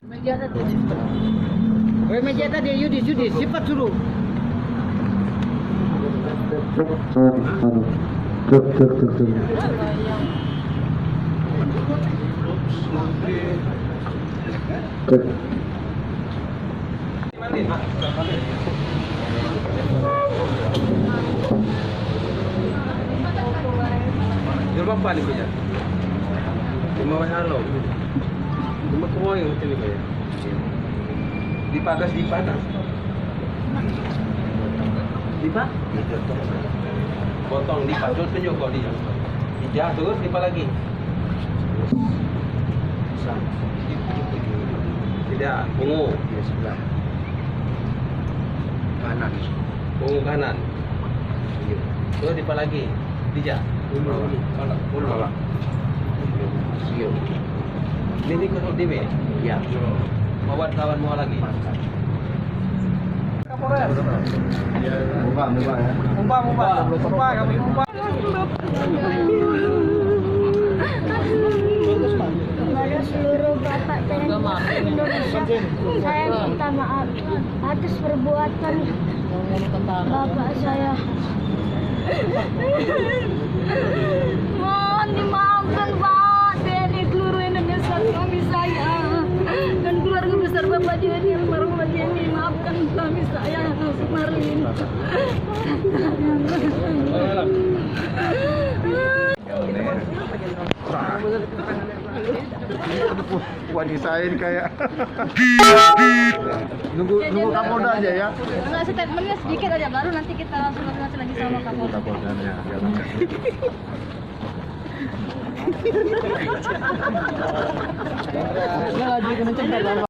Meja tadi. Woi meja tadi Yudis cepat suruh. Jual apa nih punya? Cuma halo. Cuma semua yang macam ni punya. Dipadas. Dipa? Potong dipa, tunjuk kau dia. Ijah terus dipa lagi. Tidak, ungu. Di sebelah. Kanan. Ungu kanan. Terus dipa lagi. Dijah. Kalau. Siap. Ini kau DB? Ya. Bawa kawan mau lagi. Kapolres. Mumpah ya. Mumpah kami mumpah. Kepada seluruh Bapak TNI Indonesia, saya minta maaf atas perbuatan Bapak saya. Mohon dimaafkan Pak TNI seluruh Indonesia, suami saya dan keluarga besar Bapak Jenny, almarhum Bapak Jenny, maafkan suami saya Sumarlin. Wanita ini kayak nunggu Kapolda aja ya. Enggak, statementnya sedikit aja, baru nanti kita langsung lagi sama Kapolda. Ya lagi kena cepat.